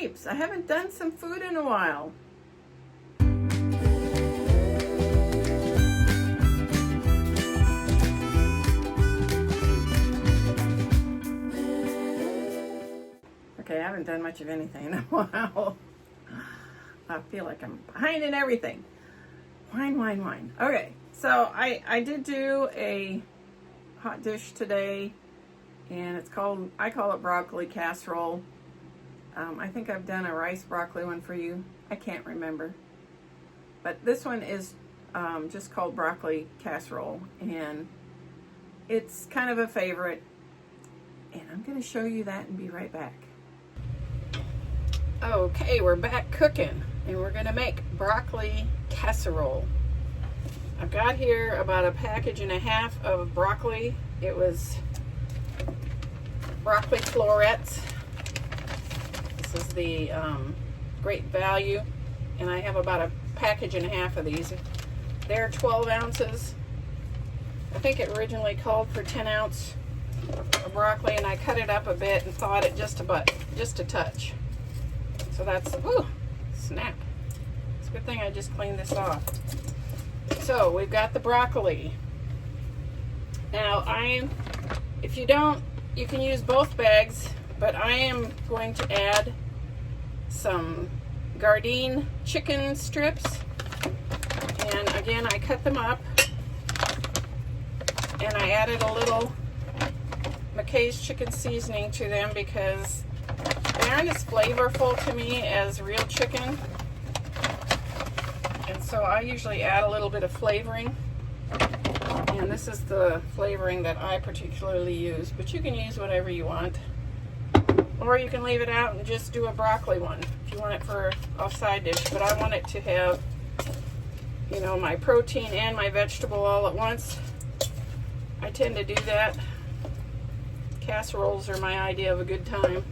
peeps. I haven't done some food in a while. Okay, I haven't done much of anything in a while. I feel like I'm behind in everything. Wine. Okay, so I did do a hot dish today, and I call it broccoli casserole. I think I've done a rice broccoli one for you. I can't remember. But this one is just called broccoli casserole, and it's kind of a favorite. And I'm going to show you that and be right back. Okay, we're back cooking, and we're going to make broccoli casserole. I've got here about 1.5 packages of broccoli. It was broccoli florets. This is the great value, and I have about 1.5 packages of these. They're 12 ounces. I think it originally called for 10 ounce of broccoli, and I cut it up a bit and thawed it just a touch. So that's, ooh, snap. It's a good thing I just cleaned this off. So we've got the broccoli. Now if you don't, you can use both bags, but I am going to add some Gardein chicken strips. And again, I cut them up, and I added a little McKay's chicken seasoning to them because they aren't as flavorful to me as real chicken. And so I usually add a little bit of flavoring. And this is the flavoring that I particularly use, but you can use whatever you want. Or you can leave it out and just do a broccoli one if you want it for a side dish. But I want it to have, you know, my protein and my vegetable all at once. I tend to do that. Casseroles are my idea of a good time.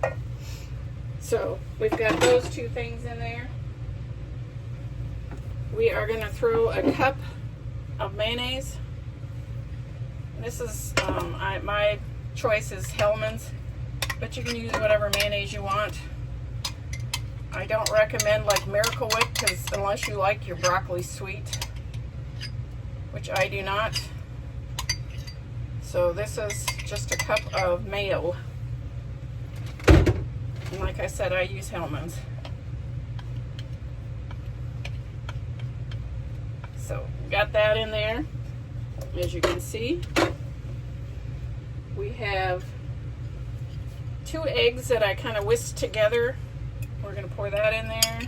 So we've got those two things in there. We are going to throw a cup of mayonnaise. This is, my choice is Hellmann's, but you can use whatever mayonnaise you want. I don't recommend like Miracle Whip, because unless you like your broccoli sweet, which I do not. So this is just a cup of mayo. And like I said, I use Hellmann's. So got that in there. As you can see, we have 2 eggs that I kind of whisked together. We're going to pour that in there.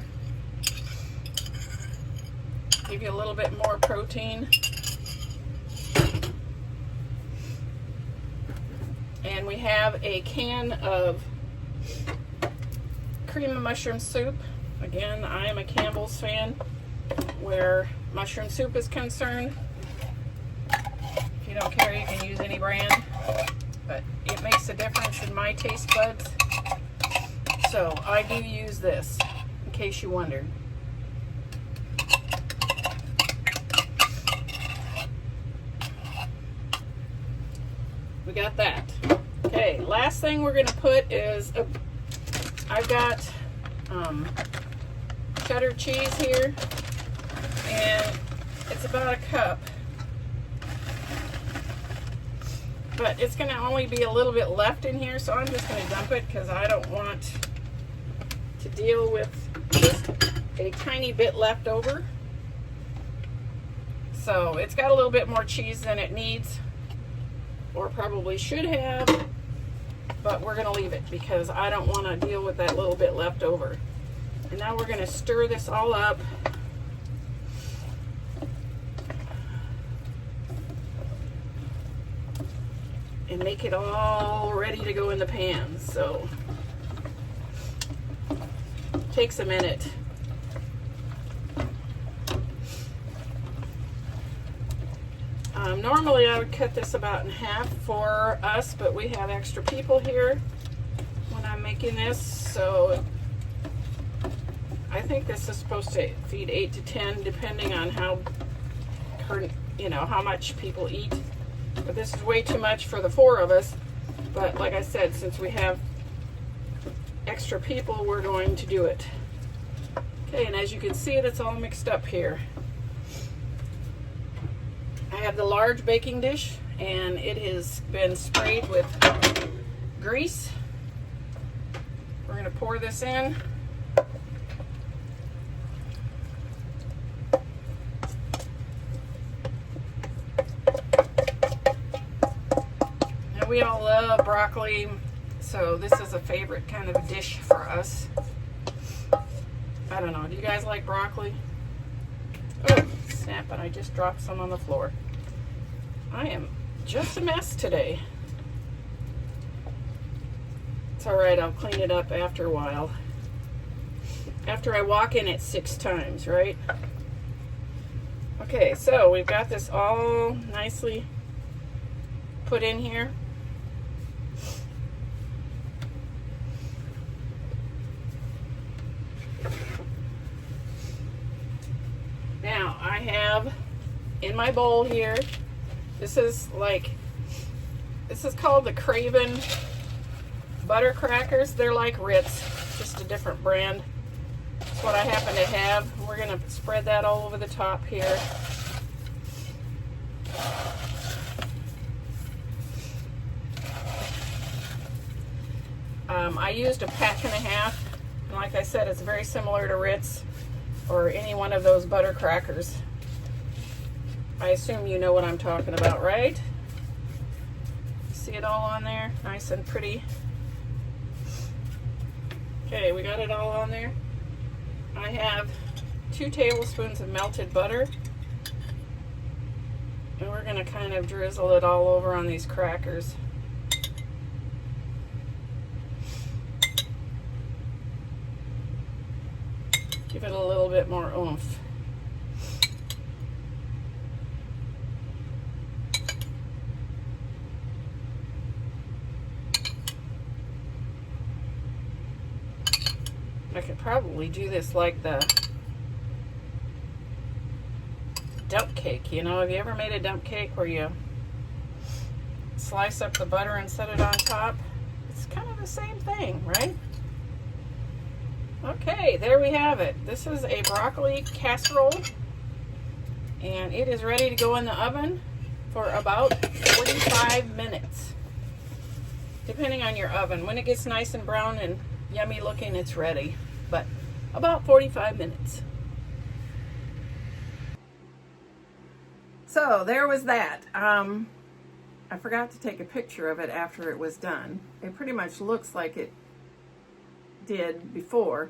Give you a little bit more protein. And we have a can of cream of mushroom soup. Again, I am a Campbell's fan where mushroom soup is concerned. If you don't care, you can use any brand, but it makes a difference in my taste buds. So I do use this, in case you wondered. We got that. Okay, last thing we're going to put is, I've got cheddar cheese here, and it's about 1 cup. But it's going to only be a little bit left in here, so I'm just going to dump it because I don't want to deal with just a tiny bit left over. So it's got a little bit more cheese than it needs, or probably should have, but we're going to leave it because I don't want to deal with that little bit left over. And now we're going to stir this all up. And make it all ready to go in the pan. So it takes a minute. Normally I would cut this about in half for us, but we have extra people here when I'm making this, so I think this is supposed to feed 8 to 10 depending on how much people eat. But this is way too much for the 4 of us. But like I said, since we have extra people, we're going to do it. Okay, and as you can see it's all mixed up here. I have the large baking dish, and it has been sprayed with grease. We're going to pour this in. Now, we all love broccoli, so this is a favorite kind of dish for us. I don't know, do you guys like broccoli? Oh, snap, and I just dropped some on the floor. I am just a mess today. It's all right, I'll clean it up after a while. After I walk in it 6 times, right? Okay, so we've got this all nicely put in here. Now, I have in my bowl here, this is called the Craven butter crackers. They're like Ritz, just a different brand. That's what I happen to have. We're going to spread that all over the top here. I used a pack and a half. And like I said, it's very similar to Ritz or any one of those butter crackers. I assume you know what I'm talking about, right? See it all on there? Nice and pretty. Okay, we got it all on there. I have 2 tablespoons of melted butter. And we're going to kind of drizzle it all over on these crackers. Give it a little bit more oomph. I could probably do this like the dump cake. You know, have you ever made a dump cake where you slice up the butter and set it on top? It's kind of the same thing, right? Okay, there we have it. This is a broccoli casserole, and it is ready to go in the oven for about 45 minutes, depending on your oven. When it gets nice and brown and yummy looking, it's ready, but about 45 minutes. So there was that. I forgot to take a picture of it after it was done. It pretty much looks like it did before.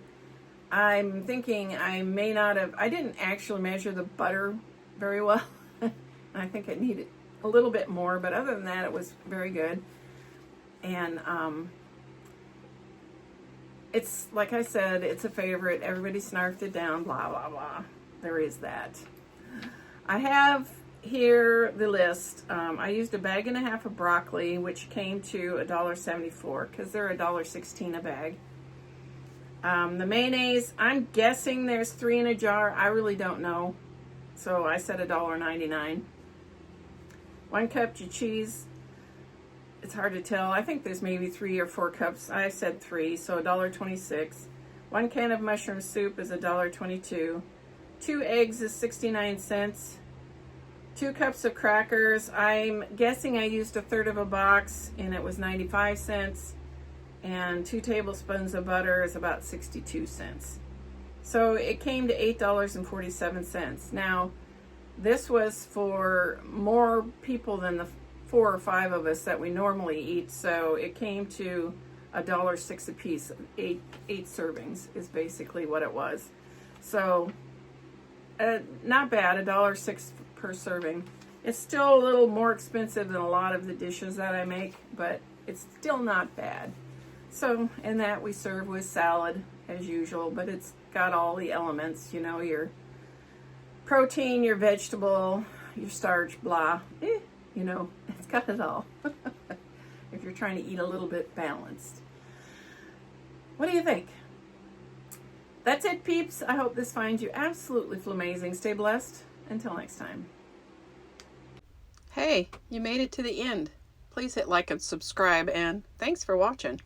I'm thinking I may not have, I didn't actually measure the butter very well. I think it needed a little bit more, but other than that, it was very good. And it's, like I said, it's a favorite. Everybody snarked it down, blah, blah, blah. There is that. I have here the list. I used a bag and a half of broccoli, which came to $1.74 because they're $1.16 a bag. The mayonnaise, I'm guessing there's 3 in a jar. I really don't know. So I said $1.99. 1 cup of cheese. It's hard to tell. I think there's maybe 3 or 4 cups. I said 3, so $1.26. 1 can of mushroom soup is $1.22. 2 eggs is 69 cents. 2 cups of crackers. I'm guessing I used 1/3 of a box and it was 95 cents. And 2 tablespoons of butter is about 62 cents. So it came to $8.47. Now, this was for more people than the 4 or 5 of us that we normally eat, so it came to $1.06 a piece. 8 servings is basically what it was. So not bad, $1.06 per serving. It's still a little more expensive than a lot of the dishes that I make, but it's still not bad. So in that we serve with salad as usual, but it's got all the elements, you know, your protein, your vegetable, your starch, blah, you know, it's got it all. If you're trying to eat a little bit balanced. What do you think? That's it, peeps. I hope this finds you absolutely flamazing. Stay blessed. Until next time. Hey, you made it to the end. Please hit like and subscribe, and thanks for watching.